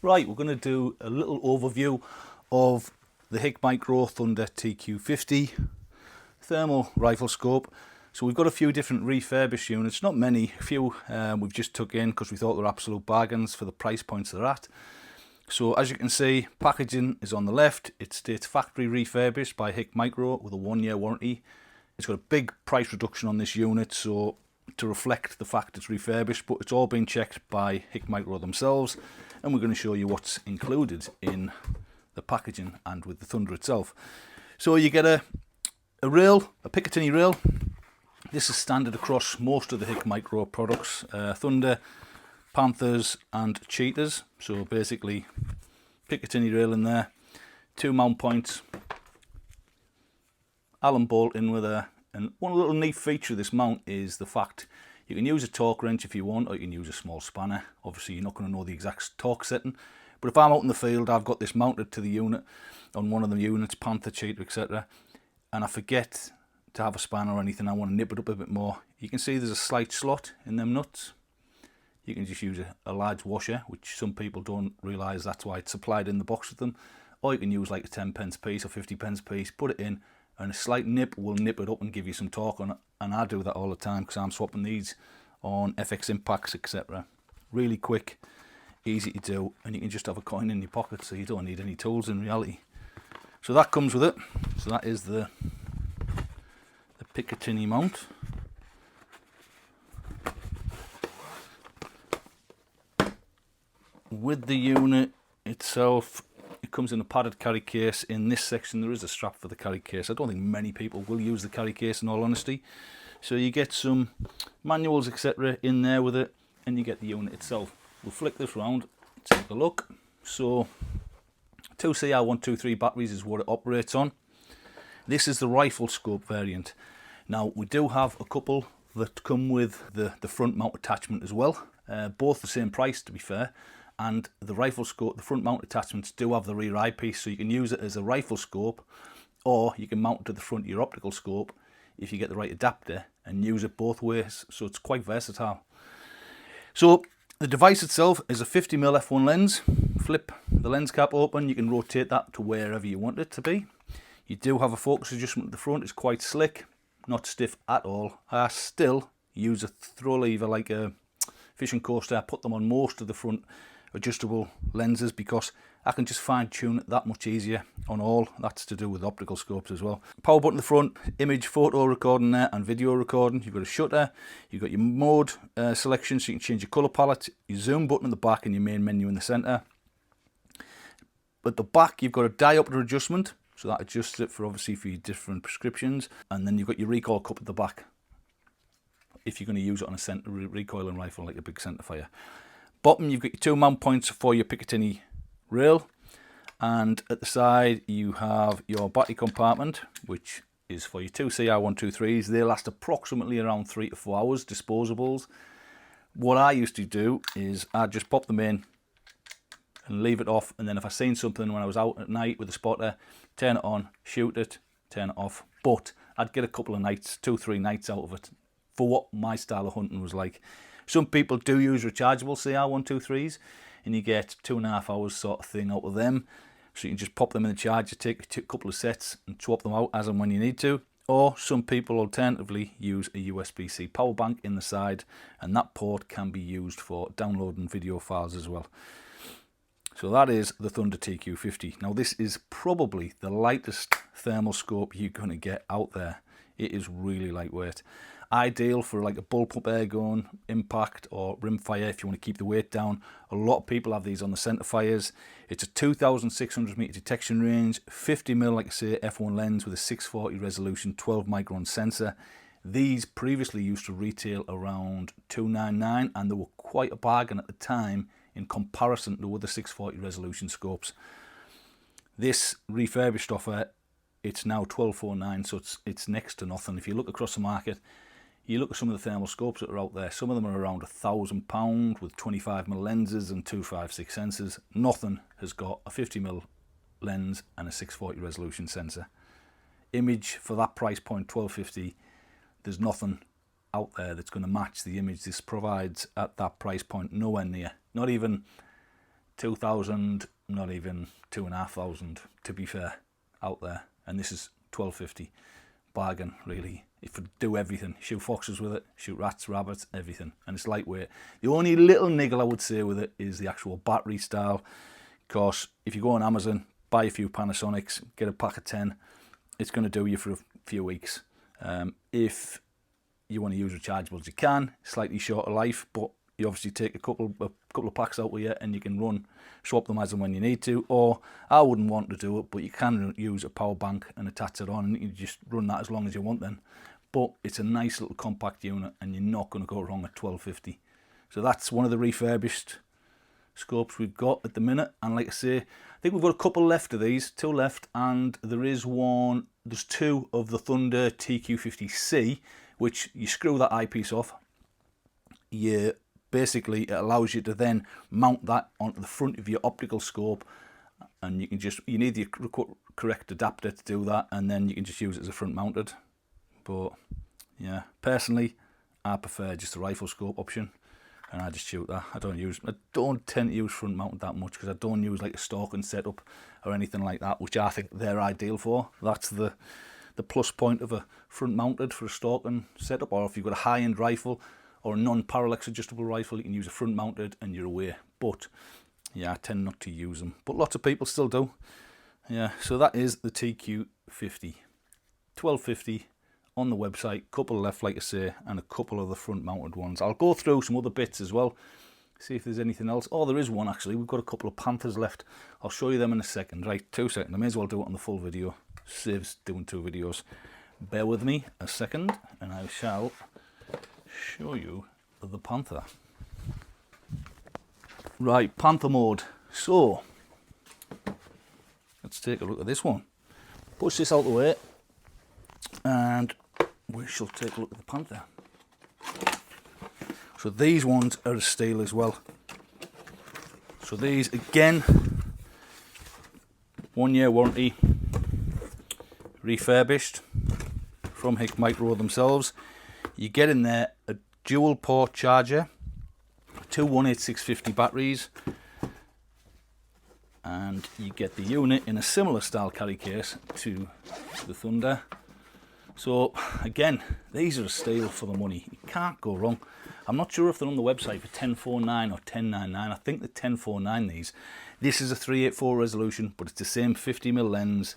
Right, we're going to do a little overview of the HikMicro Thunder TQ50 thermal rifle scope. So we've got a few different refurbished units, not many, a few we've just took in because we thought they were absolute bargains for the price points they're at. So as you can see, packaging is on the left. It states factory refurbished by HikMicro with a 1-year warranty. It's got a big price reduction on this unit, so to reflect the fact it's refurbished, but it's all been checked by HikMicro themselves, and we're going to show you what's included in the packaging and with the Thunder itself. So you get a rail, a Picatinny rail. This is standard across most of the HikMicro products, Thunder, Panthers and Cheetahs. So basically Picatinny rail in there, 2 mount points, Allen bolt in with there. And one little neat feature of this mount is the fact you can use a torque wrench if you want, or you can use a small spanner. Obviously you're not going to know the exact torque setting, but if I'm out in the field, I've got this mounted to the unit on one of the units, Panther, Cheetah, etc., and I forget to have a spanner or anything, I want to nip it up a bit more. You can see there's a slight slot in them nuts. You can just use a large washer, which some people don't realise that's why it's supplied in the box with them, or you can use like a 10p piece or 50p piece, put it in, and a slight nip will nip it up and give you some torque on it. And I do that all the time because I'm swapping these on FX impacts, etc. Really quick, easy to do, and you can just have a coin in your pocket, so you don't need any tools in reality. So that comes with it. So that is the Picatinny mount. With the unit itself, it comes in a padded carry case. In this section there is a strap for the carry case. I don't think many people will use the carry case in all honesty. So you get some manuals, etc. in there with it, and you get the unit itself. We'll flick this round, take a look. So 2 CR123 batteries is what it operates on. This is the rifle scope variant. Now we do have a couple that come with the front mount attachment as well. Both the same price, to be fair. And the rifle scope, the front mount attachments do have the rear eyepiece, so you can use it as a rifle scope, or you can mount it to the front of your optical scope if you get the right adapter and use it both ways. So it's quite versatile. So the device itself is a 50mm f1 lens. Flip the lens cap open, you can rotate that to wherever you want it to be. You do have a focus adjustment at the front. It's quite slick, not stiff at all. I still use a throw lever like a fishing coaster. I put them on most of the front adjustable lenses because I can just fine tune it that much easier on all. That's to do with optical scopes as well. Power button at the front, image, photo recording there and video recording. You've got a shutter, you've got your mode selection, so you can change your colour palette, your zoom button at the back and your main menu in the centre. At the back you've got a diopter adjustment, so that adjusts it for obviously for your different prescriptions, and then you've got your recoil cup at the back if you're going to use it on a center recoiling rifle like a big centre fire. Bottom, you've got your 2 mount points for your Picatinny rail, and at the side you have your battery compartment, which is for your 2 CR123s. They last approximately around 3 to 4 hours, disposables. What I used to do is I'd just pop them in and leave it off, and then if I seen something when I was out at night with a spotter, turn it on, shoot it, turn it off. But I'd get a couple of nights, 2-3 nights out of it for what my style of hunting was like. Some people do use rechargeable CR123s and you get 2.5 hours sort of thing out of them. So you can just pop them in the charger, take a couple of sets and swap them out as and when you need to. Or some people alternatively use a USB-C power bank in the side, and that port can be used for downloading video files as well. So that is the Thunder TQ50. Now this is probably the lightest thermal scope you're going to get out there. It is really lightweight. Ideal for like a bullpup air gun, impact or rimfire if you want to keep the weight down. A lot of people have these on the centre fires. It's a 2,600 metre detection range, 50mm like I say f1 lens with a 640 resolution 12 micron sensor. These previously used to retail around $299 and they were quite a bargain at the time in comparison to other 640 resolution scopes. This refurbished offer, it's now $1249, so it's next to nothing. If you look across the market, you look at some of the thermal scopes that are out there, some of them are around £1,000 with 25mm lenses and 256 sensors. Nothing has got a 50mm lens and a 640 resolution sensor. Image for that price point, $1250, there's nothing out there that's going to match the image this provides at that price point, nowhere near. Not even 2,000, not even 2,500 to be fair, out there, and this is 1250. Bargain, really. If you do everything, shoot foxes with it, shoot rats, rabbits, everything, and it's lightweight. The only little niggle I would say with it is the actual battery style, because if you go on Amazon, buy a few Panasonics, get a pack of 10, it's going to do you for a few weeks. If you want to use rechargeables, you can, slightly shorter life, but you obviously take a couple of packs out with you, and you can swap them as and when you need to. Or I wouldn't want to do it, but you can use a power bank and attach it on, and you just run that as long as you want then. But it's a nice little compact unit, and you're not going to go wrong at 1250. So that's one of the refurbished scopes we've got at the minute. And like I say, I think we've got a couple left of these, 2 left, and there's 2 of the Thunder TQ50C, which you screw that eyepiece off. Basically, it allows you to then mount that onto the front of your optical scope, and you need the correct adapter to do that, and then you can just use it as a front mounted. But yeah, personally, I prefer just the rifle scope option, and I just shoot that. I don't tend to use front mounted that much, because I don't use like a stalking setup or anything like that, which I think they're ideal for. That's the plus point of a front mounted for a stalking setup. Or if you've got a high-end rifle or a non-parallax adjustable rifle, you can use a front mounted and you're away. But yeah, I tend not to use them, but lots of people still do. Yeah, so that is the TQ50, 1250 on the website. Couple left, like I say, and a couple of the front mounted ones. I'll go through some other bits as well, see if there's anything else. Oh, there is one actually. We've got a couple of Panthers left. I'll show you them in a second. Right, 2 seconds. I may as well do it on the full video. Saves doing 2 videos. Bear with me a second, and I shall show you the Panther. Right, Panther mode. So let's take a look at this one. Push this out the way, and we shall take a look at the Panther. So these ones are a steel as well. So these, again, 1-year warranty, refurbished from HikMicro themselves. You get in there a dual port charger, 2 18650 batteries, and you get the unit in a similar style carry case to the Thunder. So again, these are a steal for the money. You can't go wrong. I'm not sure if they're on the website for 1049 or 1099. I think the 1049 these. This is a 384 resolution, but it's the same 50mm lens,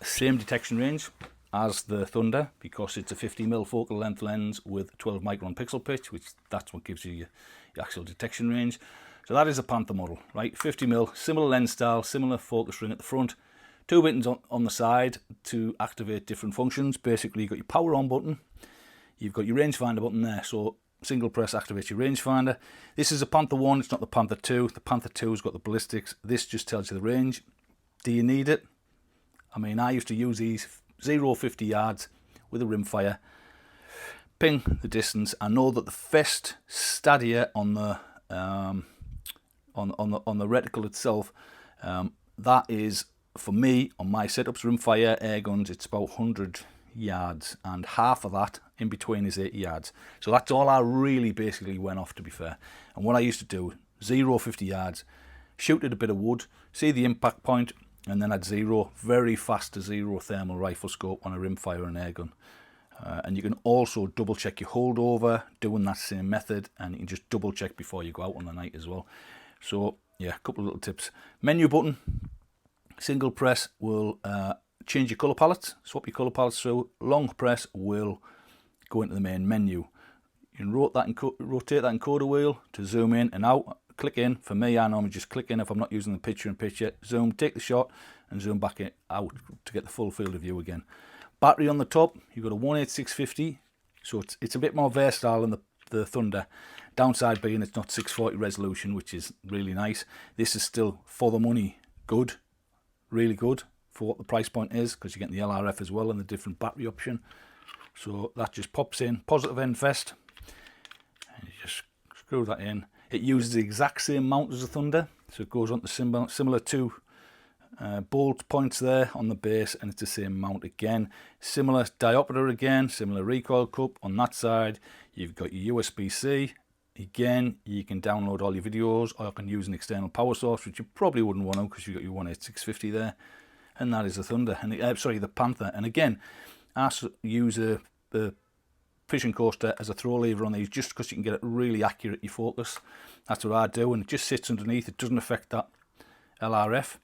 same detection range as the Thunder, because it's a 50mm focal length lens with 12 micron pixel pitch, which that's what gives you your actual detection range. So that is a Panther model, right? 50mm, similar lens style, similar focus ring at the front, 2 buttons on the side to activate different functions. Basically, you've got your power on button, you've got your rangefinder button there, so single press activates your rangefinder. This is a Panther 1, it's not the Panther 2. The Panther 2's got the ballistics. This just tells you the range. Do you need it? I mean, I used to use these 0-50 yards with a rimfire, ping the distance. I know that the Fest Stadia on the reticle itself, that is, for me, on my setups, rimfire, air guns, it's about 100 yards, and half of that in between is 80 yards. So that's all I really basically went off, to be fair. And what I used to do, 0-50 yards, shoot at a bit of wood, see the impact point, and then I'd zero, very fast to zero thermal rifle scope on a rimfire and air gun. And you can also double check your holdover doing that same method, and you can just double check before you go out on the night as well. So yeah, a couple of little tips. Menu button, single press will change your colour palettes, swap your colour palettes through. Long press will go into the main menu. You can rotate that encoder wheel to zoom in and out. Click in. For me, I normally just click in if I'm not using the picture-in-picture. Zoom, take the shot, and zoom back out to get the full field of view again. Battery on the top, you've got a 18650, so it's a bit more versatile than the Thunder. Downside being it's not 640 resolution, which is really nice. This is still, for the money, good, really good for what the price point is, because you're getting the LRF as well and the different battery option. So that just pops in, positive end vest, and you just screw that in. It uses the exact same mount as the Thunder, so it goes on to similar 2 bolt points there on the base, and it's the same mount again. Similar diopter again, similar recoil cup on that side. You've got your USB-C Again, you can download all your videos, or you can use an external power source, which you probably wouldn't want to because you've got your 18650 there. And that is the Thunder, and the Panther. And again, I use a fishing coaster as a throw lever on these, just because you can get it really accurate, your focus. That's what I do, and it just sits underneath. It doesn't affect that LRF.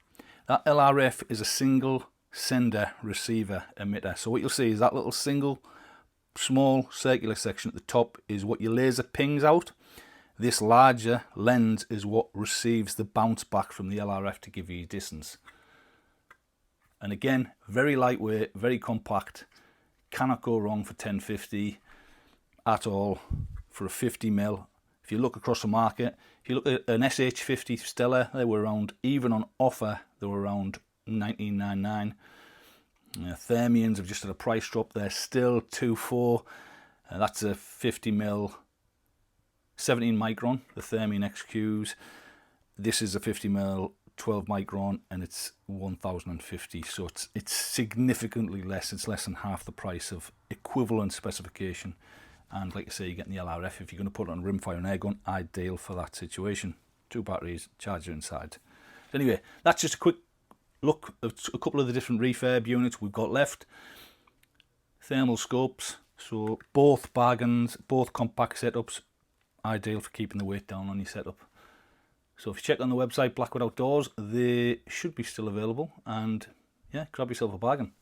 That LRF is a single sender receiver emitter. So what you'll see is that little single small circular section at the top is what your laser pings out. This larger lens is what receives the bounce back from the LRF to give you your distance. And again, very lightweight, very compact, cannot go wrong for 1050 at all. For a 50mm, if you look across the market, if you look at an SH50 Stella, they were around, even on offer, they were around $19.99. Thermions have just had a price drop. They're still 2.4. That's a 50mm 17 micron, the Thermion XQs. This is a 50mm 12 micron, and it's 1050. So it's significantly less. It's less than half the price of equivalent specification. And like I say, you're getting the LRF. If you're going to put it on rimfire and air gun, ideal for that situation. 2 batteries, charger inside. Anyway, that's just a quick look at a couple of the different refurb units we've got left. Thermal scopes, so both bargains, both compact setups, ideal for keeping the weight down on your setup. So if you check on the website Blackwood Outdoors, they should be still available, and yeah, grab yourself a bargain.